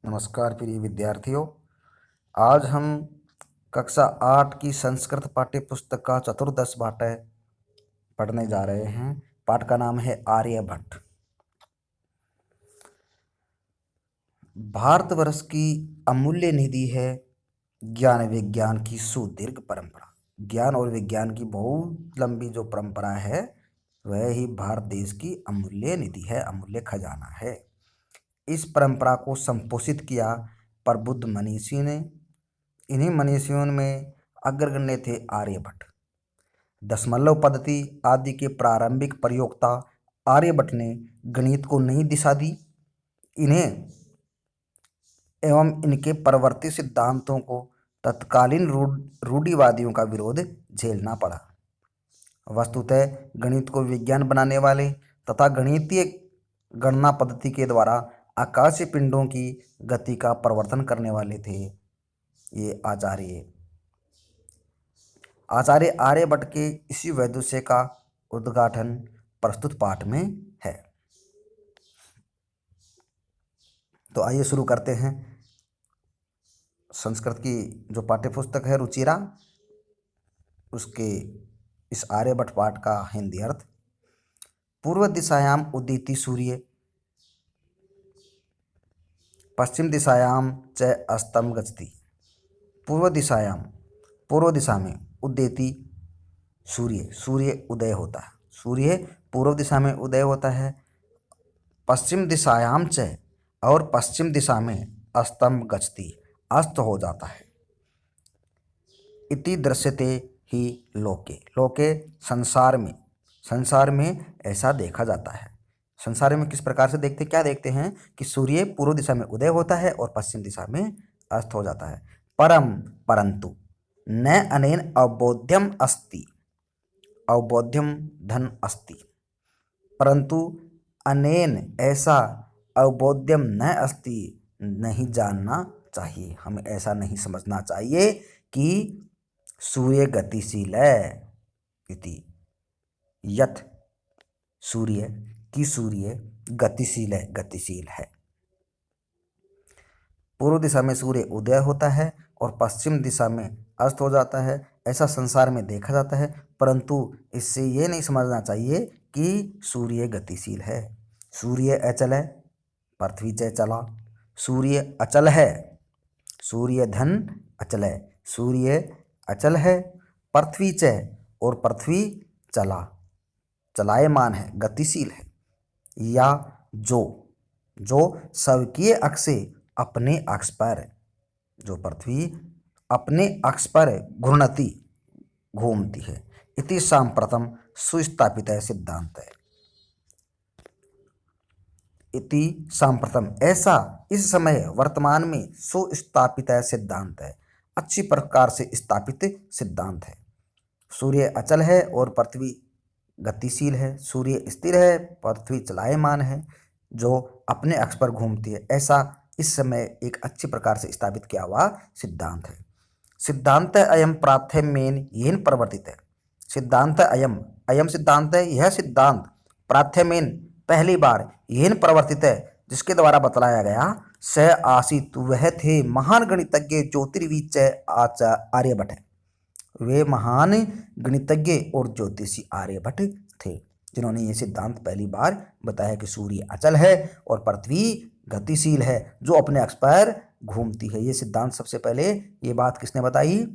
नमस्कार प्रिय विद्यार्थियों। आज हम कक्षा 8 की संस्कृत पाठ्य पुस्तक का चतुर्दश पाठ पढ़ने जा रहे हैं। पाठ का नाम है आर्यभट्ट। भारतवर्ष की अमूल्य निधि है ज्ञान विज्ञान की सुदीर्घ परंपरा। ज्ञान और विज्ञान की बहुत लंबी जो परंपरा है वह ही भारत देश की अमूल्य निधि है, अमूल्य खजाना है। इस परंपरा को संपोषित किया प्रबुद्ध मनीषी ने। इन्हीं मनीषियों में अग्रगण्य थे आर्यभट्ट। दशमलव पद्धति आदि के प्रारंभिक प्रयोक्ता आर्यभट्ट ने गणित को नई दिशा दी। इन्हें एवं इनके प्रवर्ती सिद्धांतों को तत्कालीन रूढ़िवादियों का विरोध झेलना पड़ा। वस्तुतः गणित को विज्ञान बनाने वाले तथा गणितीय गणना पद्धति के द्वारा आकाशीय पिंडों की गति का प्रवर्तन करने वाले थे ये आचार्य आर्यभट्ट के इसी वैदुष्य का उद्घाटन प्रस्तुत पाठ में है। तो आइए शुरू करते हैं। संस्कृत की जो पाठ्यपुस्तक है रुचिरा, उसके इस आर्यभट्ट पाठ का हिंदी अर्थ। पूर्व दिशायाम उदिति सूर्य, पश्चिम दिशायाम च अस्तम गच्छति। पूर्व दिशा में उदेति सूर्य, सूर्य उदय होता है। सूर्य पूर्व दिशा में उदय होता है। पश्चिम दिशायाम च, और पश्चिम दिशा में अस्तम गच्छति, अस्त हो जाता है। इति दृश्यते ही लोके, लोके संसार में ऐसा देखा जाता है। संसार में किस प्रकार से देखते, क्या देखते हैं कि सूर्य पूर्व दिशा में उदय होता है और पश्चिम दिशा में अस्त हो जाता है। परंतु न अनेन अवबोध्यम अस्ति, अवबोध्यम धन अस्ति, परंतु अनेन ऐसा अवबोध्यम न अस्ति नहीं जानना चाहिए, हमें ऐसा नहीं समझना चाहिए कि सूर्य गतिशील है। इति यथ सूर्य गतिशील है। पूर्व दिशा में सूर्य उदय होता है और पश्चिम दिशा में अस्त हो जाता है, ऐसा संसार में देखा जाता है। परंतु इससे ये नहीं समझना चाहिए कि सूर्य गतिशील है। सूर्य अचल है, पृथ्वी च चला। सूर्य अचल है, सूर्य धन अचल है। सूर्य अचल है, पृथ्वी च, और पृथ्वी चलायमान है, गतिशील है। या जो स्वकीय अक्ष से अपने अक्ष पर, जो पृथ्वी अपने अक्ष पर घूमती है। इति सांप्रतम सुस्थापित सिद्धांत है। इति सांप्रतम, ऐसा इस समय वर्तमान में सुस्थापित सिद्धांत है, अच्छी प्रकार से स्थापित सिद्धांत है। सूर्य अचल है और पृथ्वी गतिशील है। सूर्य स्थिर है, पृथ्वी चलायमान है, जो अपने अक्ष पर घूमती है। ऐसा इस समय एक अच्छी प्रकार से स्थापित किया हुआ सिद्धांत है। सिद्धांत अयम प्राथम्येन येन प्रवर्तित है। सिद्धांत अयम सिद्धांत है, यह सिद्धांत प्राथम्येन पहली बार येन प्रवर्तित है, जिसके द्वारा बतलाया गया। स आसीत, वह थे महान गणितज्ञ ज्योतिर्विद आर्यभट्ट है। वे महान गणितज्ञ और ज्योतिषी आर्यभट्ट थे, जिन्होंने ये सिद्धांत पहली बार बताया कि सूर्य अचल है और पृथ्वी गतिशील है, जो अपने अक्ष पर घूमती है। ये सिद्धांत सबसे पहले ये बात किसने बताई?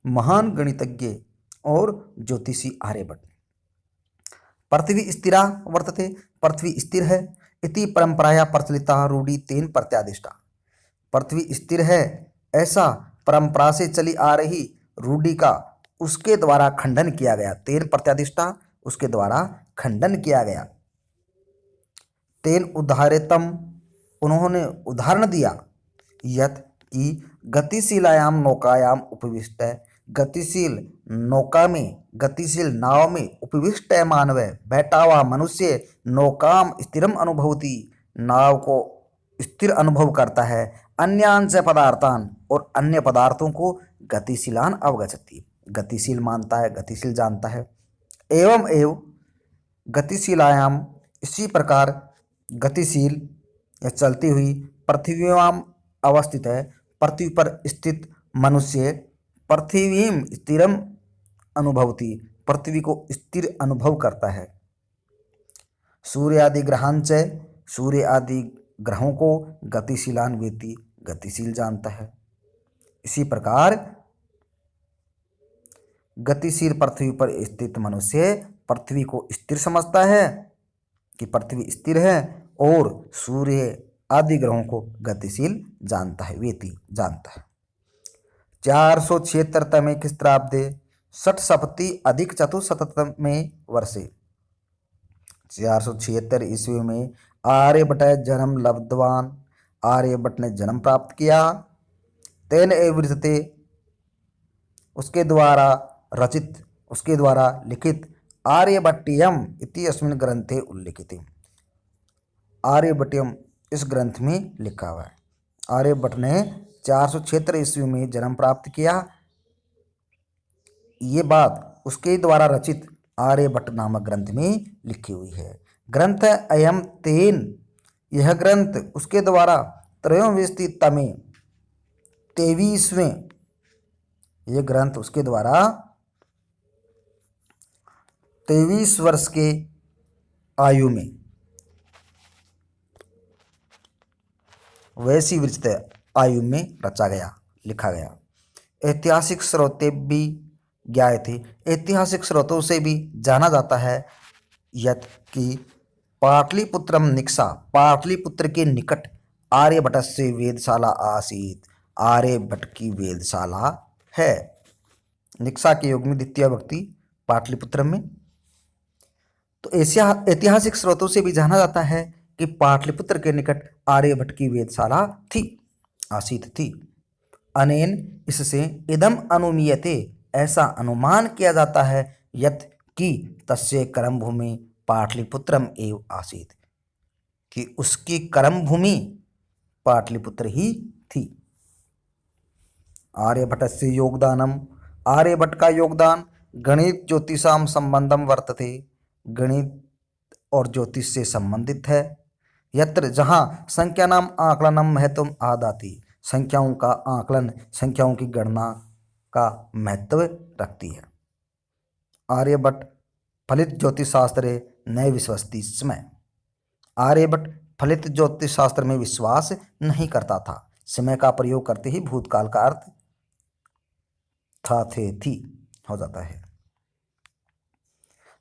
महान गणितज्ञ और ज्योतिषी आर्यभट्ट। पृथ्वी स्थिरा वर्तते, पृथ्वी स्थिर है। इति परंपराया प्रचलिता रूढ़ि तेन प्रत्यादिष्टा। पृथ्वी स्थिर है ऐसा परंपरा से चली आ रही रूढ़ि का उसके द्वारा खंडन किया गया। तेन प्रत्यादिष्टा, उसके द्वारा खंडन किया गया। तेन उदाहरितम, उन्होंने उदाहरण दिया। यत कि गतिशीलायाम नौकायाम उपविष्ट है, गतिशील नौका में, गतिशील नाव में उपविष्ट है मानव, बैठा हुआ मनुष्य। नौकाम स्थिरम अनुभवती, नाव को स्थिर अनुभव करता है। अन्यांश पदार्थान, और अन्य पदार्थों को गतिशीलान अवगच्छति, गतिशील मानता है, गतिशील जानता है। एवं गतिशीलायाम, इसी प्रकार गतिशील या चलती हुई पृथिव्याम अवस्थित है, पृथ्वी पर स्थित मनुष्य पृथ्वीम स्थिरम अनुभवती, पृथ्वी को स्थिर अनुभव करता है। सूर्य आदि ग्रहांच, सूर्य आदि ग्रहों को गतिशीलान वेति, गतिशील जानता है। इसी प्रकार गतिशील पृथ्वी पर स्थित मनुष्य पृथ्वी को स्थिर समझता है कि पृथ्वी स्थिर है, और सूर्य आदि ग्रहों को गतिशील जानता है, वेति जानता है। 476 ख्रीष्टाब्दे षट सप्तति अधिक चतुशततमे वर्षे, 476 ईस्वी में आर्यभट्ट जन्म लब्धवान, आर्यभट्ट ने जन्म प्राप्त किया। तेन एवृतते, उसके द्वारा रचित, उसके द्वारा लिखित आर्यभट्टियम इति अस्मिन् ग्रंथे उल्लिखित, आर्यभट्टियम इस ग्रंथ में लिखा हुआ है। आर्यभट्ट ने 476 ईस्वी में जन्म प्राप्त किया। ये बात उसके द्वारा रचित आर्यभट्ट नामक ग्रंथ में लिखी हुई है। ग्रंथ अयम तेन, यह ग्रंथ उसके द्वारा त्रयोविंशतितमे 23वें, यह ग्रंथ उसके द्वारा 23 वर्ष के आयु में वैसी विचित्र आयु में रचा गया, लिखा गया। ऐतिहासिक स्रोते भी ज्ञाय थे, ऐतिहासिक स्रोतों से भी जाना जाता है यत कि पाटलिपुत्रम निक्सा, पाटलिपुत्र के निकट आर्यभट्ट से वेदशाला आसीत, आर्यभट्ट की वेदशाला है। निक्सा के युग में द्वितीय विभक्ति पाटलिपुत्र में। तो ऐतिहासिक स्रोतों से भी जाना जाता है कि पाटलिपुत्र के निकट आर्यभट्ट की वेदशाला थी, आसीत थी। अनेन, इससे इदम अनुमीयते, ऐसा अनुमान किया जाता है यत कि तस्य कर्मभूमि पाटलिपुत्रम एव आसीत, कि उसकी कर्मभूमि पाटलिपुत्र ही थी। आर्यभट्ट से योगदानम, आर्यभट्ट का योगदान गणित ज्योतिषाम संबंधम वर्तते, गणित और ज्योतिष से संबंधित है। यत्र, जहाँ संख्यानाम आकलनम महत्व आदाति, संख्याओं का आकलन, संख्याओं की गणना का महत्व रखती है। आर्यभट्ट फलित ज्योतिष शास्त्र न विश्वस्ति समय, आर्यभट्ट फलित ज्योतिष शास्त्र में विश्वास नहीं करता था। समय का प्रयोग करते ही भूतकाल का अर्थ था, थे, थी हो जाता है।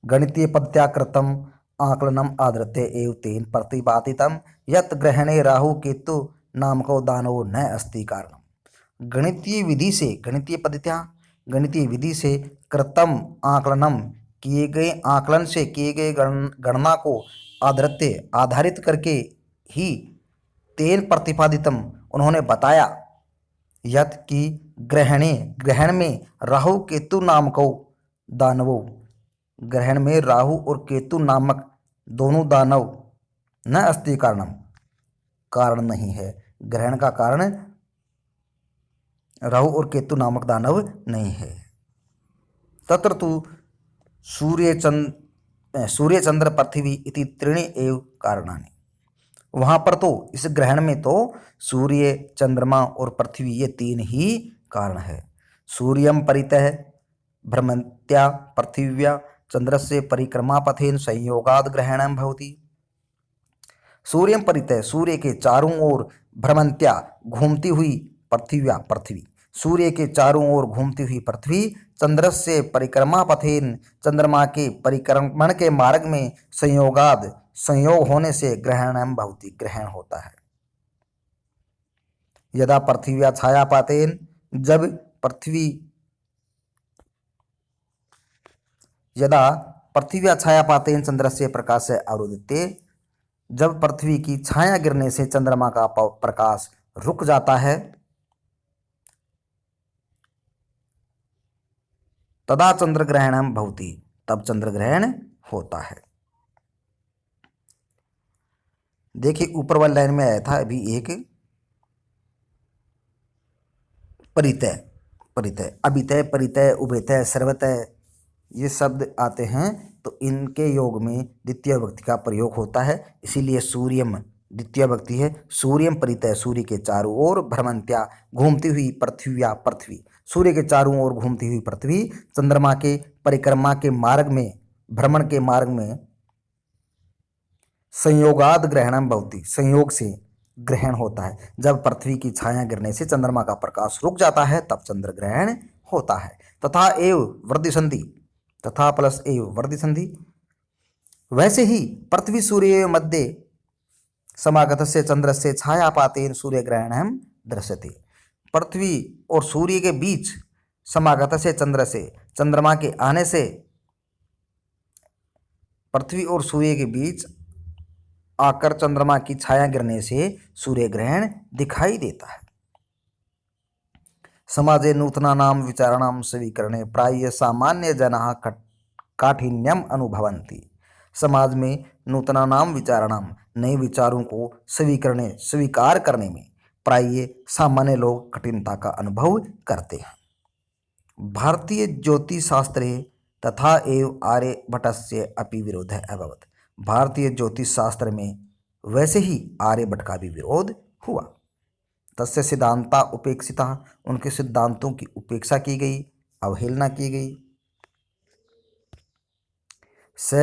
गणितीय पद्धत्याकृतम आकलनम आदृत्य एव तेन प्रतिपादितम यत् ग्रहणे राहु केतु नामको दानवो न अस्ति कारणम। गणितीय विधि से, गणितीय पद्धतियाँ, गणितीय विधि से कृतम आकलनम, किए गए आकलन से किए गए गणना को आदृत्य, आधारित करके ही तेन प्रतिपादितम, उन्होंने बताया, यत् कि ग्रहणे, ग्रहण में राहु केतु नामको दानवो, ग्रहण में राहु और केतु नामक दोनों दानव न अस्ति कारणम, कारण नहीं है। ग्रहण का कारण राहु और केतु नामक दानव नहीं है। तत्र तु सूर्य चंद्र पृथ्वी इति त्रीणि एव कारणानि, वहाँ पर तो इस ग्रहण में तो सूर्य, चंद्रमा और पृथ्वी, ये तीन ही कारण है। सूर्यम परितः भ्रमन्त्या पृथिव्या चंद्रस्य परिक्रमा पथेन संयोगाद ग्रहणम भवति। सूर्यम परितः, सूर्य के चारों ओर, भ्रमन्त्या घूमती हुई, पृथिव्या पृथ्वी, सूर्य के चारों ओर घूमती हुई पृथ्वी, चंद्रस्य परिक्रमा पथेन, चंद्रमा के परिक्रमण के मार्ग में, संयोगाद, संयोग होने से ग्रहणम भवति, ग्रहण होता है। यदा पृथिव्या छायापातेन, जब पृथ्वी, यदा पृथिव्या छायापातेन चंद्रस्य प्रकाश से अवरुद्धते, जब पृथ्वी की छाया गिरने से चंद्रमा का प्रकाश रुक जाता है, तदा चंद्र ग्रहणम भवति, तब चंद्र ग्रहण होता है। देखिए ऊपर वाली लाइन में आया था अभी एक परितय, परितय, अभितय, परितय, उभयतय, सर्वतय, ये शब्द आते हैं तो इनके योग में द्वितीय विभक्ति का प्रयोग होता है। इसीलिए सूर्यम द्वितीय भक्ति है सूर्यम परितः, सूर्य के चारों ओर, भ्रमंत्या, घूमती हुई, पृथ्व्या, पृथ्वी, सूर्य के चारों ओर घूमती हुई पृथ्वी, चंद्रमा के परिक्रमा के मार्ग में, भ्रमण के मार्ग में, संयोगाद ग्रहणम भवति, संयोग से ग्रहण होता है। जब पृथ्वी की छाया गिरने से चंद्रमा का प्रकाश रुक जाता है तब चंद्र ग्रहण होता है। तथा एव वृद्धि संधि, तथा प्लस एव वृद्धि संधि, वैसे ही पृथ्वी सूर्य मध्य समागत से चंद्र से छाया पातेन सूर्य ग्रहणम दृश्यते। पृथ्वी और सूर्य के बीच समागत से चंद्र से, चंद्रमा के आने से, पृथ्वी और सूर्य के बीच आकर चंद्रमा की छाया गिरने से सूर्य ग्रहण दिखाई देता है। समाजे नूतनानां विचाराणां स्वीकरणे प्राय सामान्य जनाः काठिन्यम अनुभवन्ति। समाज में नूतनानां विचाराणां, नए विचारों को स्वीकार करने में प्राय सामान्य लोग कठिनता का अनुभव करते हैं। भारतीय ज्योतिषशास्त्रे तथा एव आर्यभट्टस्य अपि विरोधः अभवत्। भारतीय ज्योतिष शास्त्र में वैसे ही आर्यभट्ट का भी विरोध हुआ। तस्य सिद्धांता उपेक्षिता, उनके सिद्धांतों की उपेक्षा की गई, अवहेलना की गई। स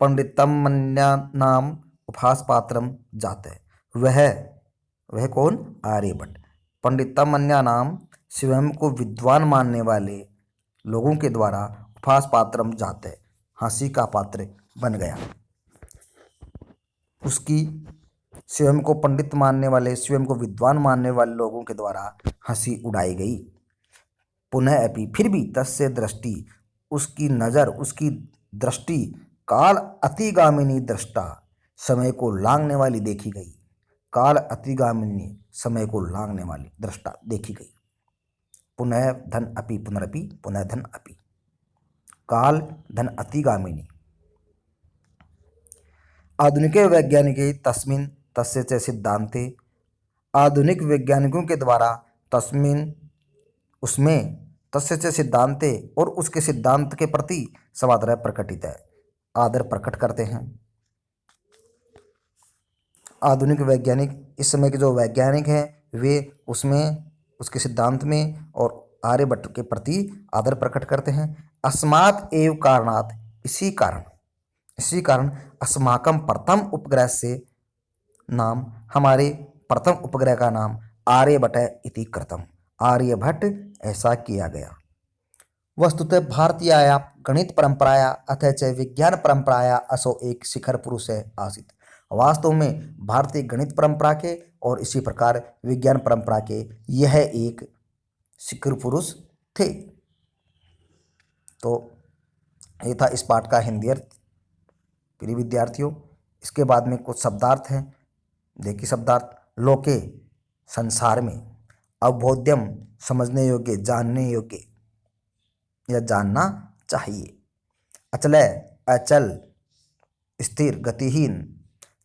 पंडितमन्यानाम उपहास पात्रम जाते, वह कौन? आर्यभट्ट। पंडितमन्यानाम, स्वयं को विद्वान मानने वाले लोगों के द्वारा उपहास पात्रम जाते, हंसी का पात्र बन गया। उसकी स्वयं को पंडित मानने वाले, स्वयं को विद्वान मानने वाले लोगों के द्वारा हंसी उड़ाई गई। पुनः अपि, फिर भी, तस्य दृष्टि, उसकी नज़र, उसकी दृष्टि, काल अतिगामिनी दृष्टा, समय को लांघने वाली देखी गई। काल अतिगामिनी, समय को लांघने वाली दृष्टा देखी गई। पुनः धन अपि, पुनरपि, पुनः धन अपि, काल धन अतिगामिनी। आधुनिक वैज्ञानिके तस्मिन् तस्य च सिद्धांते, आधुनिक वैज्ञानिकों के द्वारा तस्मिन्, उसमें, तस्य च सिद्धांते, और उसके सिद्धांत के प्रति समादर प्रकटित है, आदर प्रकट करते हैं। आधुनिक वैज्ञानिक, इस समय के जो वैज्ञानिक हैं वे उसमें, उसके सिद्धांत में और आर्यभट्ट के प्रति आदर प्रकट करते हैं। अस्मात् एव कारणात्, इसी कारण अस्माकं प्रथम उपग्रह से नाम, हमारे प्रथम उपग्रह का नाम आर्यभट्ट इति कृतम, आर्यभट्ट ऐसा किया गया। वस्तुतः भारतीयाया गणित परंपराया अथ च विज्ञान परंपराया असो एक शिखर पुरुष आसीत्। वास्तव में भारतीय गणित परंपरा के और इसी प्रकार विज्ञान परंपरा के यह एक शिखर पुरुष थे। तो ये था इस पाठ का हिंदी अर्थ। प्रिय विद्यार्थियों, इसके बाद में कुछ शब्दार्थ हैं। देखिए शब्दार्थ, लोके, संसार में, अवबोध्यम, समझने योग्य, जानने योग्य या जानना चाहिए, अचल, अचल, स्थिर, गतिहीन,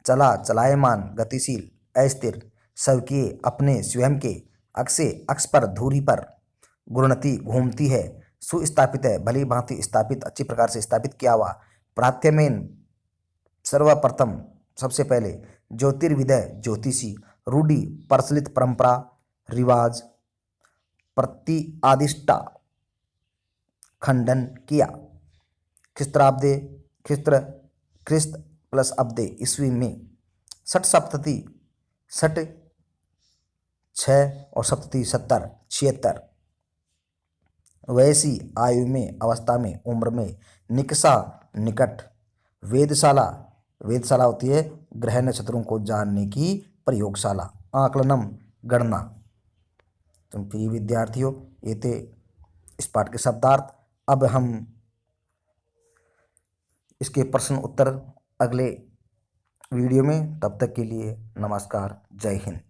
चला, चलायमान, गतिशील, अस्थिर, सबके, अपने, स्वयं के, अक्से, अक्ष पर, धुरी पर, गुणति, घूमती है, सुस्थापित है, भली भांति स्थापित, अच्छी प्रकार से स्थापित किया हुआ, प्राथम्यन, सर्वप्रथम, सबसे पहले, ज्योतिर्विदय, ज्योतिषी, रूढ़ि, प्रचलित, परंपरा, रिवाज, प्रतिआदिष्टा, खंडन किया, ख्रिस्ताब्दे, ख्रिस्त प्लस अब्दे, ईस्वी में, षट सप्तति, षट 6 और सप्तति 70, 76, वैसी, आयु में, अवस्था में, उम्र में, निकषा, निकट, वेदशाला, वेदशाला होती है ग्रह नक्षत्रों को जानने की प्रयोगशाला, आकलनम, गणना। तो प्रिय विद्यार्थियों, ये थे इस पाठ के शब्दार्थ। अब हम इसके प्रश्न उत्तर अगले वीडियो में, तब तक के लिए नमस्कार, जय हिंद।